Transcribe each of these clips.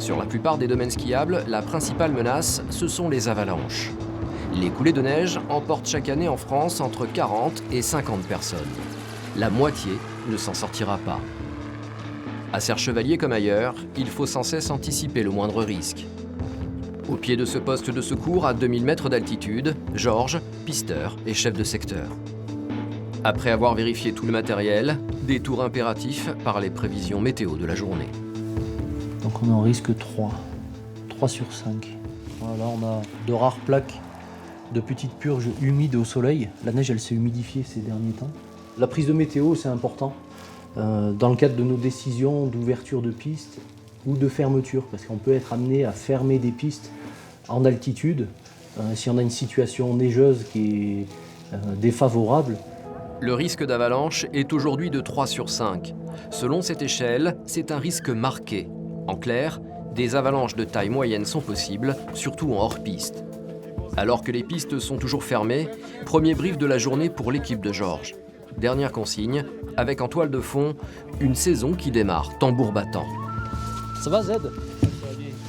Sur la plupart des domaines skiables, la principale menace, ce sont les avalanches. Les coulées de neige emportent chaque année en France entre 40 et 50 personnes. La moitié ne s'en sortira pas. À Serre-Chevalier comme ailleurs, il faut sans cesse anticiper le moindre risque. Au pied de ce poste de secours à 2000 mètres d'altitude, Georges, pisteur et chef de secteur. Après avoir vérifié tout le matériel, détour impératif par les prévisions météo de la journée. Donc on est en risque 3 sur 5. Voilà, on a de rares plaques de petites purges humides au soleil. La neige, elle s'est humidifiée ces derniers temps. La prise de météo, c'est important dans le cadre de nos décisions d'ouverture de pistes ou de fermeture, parce qu'on peut être amené à fermer des pistes en altitude si on a une situation neigeuse qui est défavorable. Le risque d'avalanche est aujourd'hui de 3 sur 5. Selon cette échelle, c'est un risque marqué. En clair, des avalanches de taille moyenne sont possibles, surtout en hors-piste. Alors que les pistes sont toujours fermées, premier brief de la journée pour l'équipe de Georges. Dernière consigne, avec en toile de fond, une saison qui démarre tambour battant. Ça va, Z?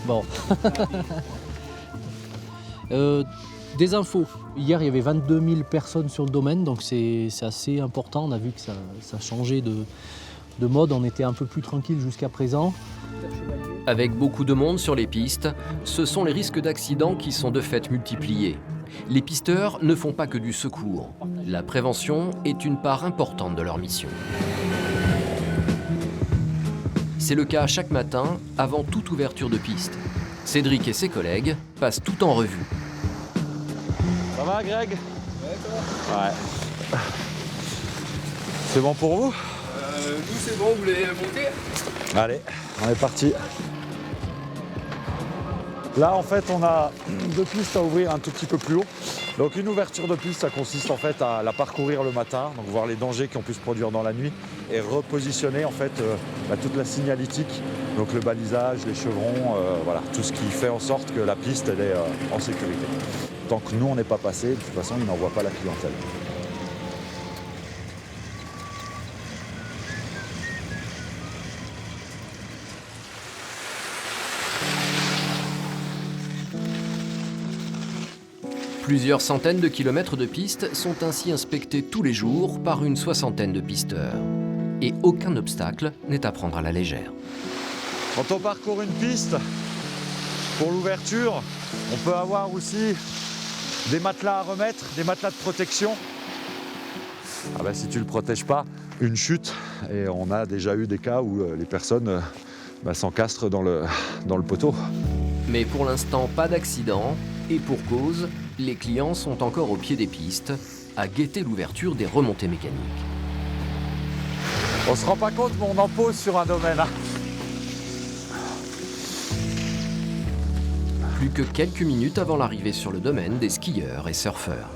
Bon. Des infos. Hier, il y avait 22 000 personnes sur le domaine, donc c'est assez important. On a vu que ça a changé de mode. On était un peu plus tranquille jusqu'à présent. Avec beaucoup de monde sur les pistes, ce sont les risques d'accident qui sont de fait multipliés. Les pisteurs ne font pas que du secours. La prévention est une part importante de leur mission. C'est le cas chaque matin, avant toute ouverture de piste. Cédric et ses collègues passent tout en revue. Ça va, Greg? Ouais, toi? Ouais. C'est bon pour vous? Nous, c'est bon, vous voulez monter? Allez, on est parti. Là, en fait, on a deux pistes à ouvrir un tout petit peu plus haut. Donc, une ouverture de piste, ça consiste en fait à la parcourir le matin, donc voir les dangers qui ont pu se produire dans la nuit et repositionner en fait toute la signalétique, donc le balisage, les chevrons, voilà, tout ce qui fait en sorte que la piste elle est en sécurité. Tant que nous, on n'est pas passé, de toute façon, ils n'envoient pas la clientèle. Plusieurs centaines de kilomètres de pistes sont ainsi inspectés tous les jours par une soixantaine de pisteurs. Et aucun obstacle n'est à prendre à la légère. Quand on parcourt une piste, pour l'ouverture, on peut avoir aussi des matelas à remettre, des matelas de protection. Ah ben, si tu ne le protèges pas, une chute. Et on a déjà eu des cas où les personnes s'encastrent dans le poteau. Mais pour l'instant, pas d'accident. Et pour cause, les clients sont encore au pied des pistes, à guetter l'ouverture des remontées mécaniques. On se rend pas compte, mais on en pose sur un domaine. Hein. Plus que quelques minutes avant l'arrivée sur le domaine des skieurs et surfeurs.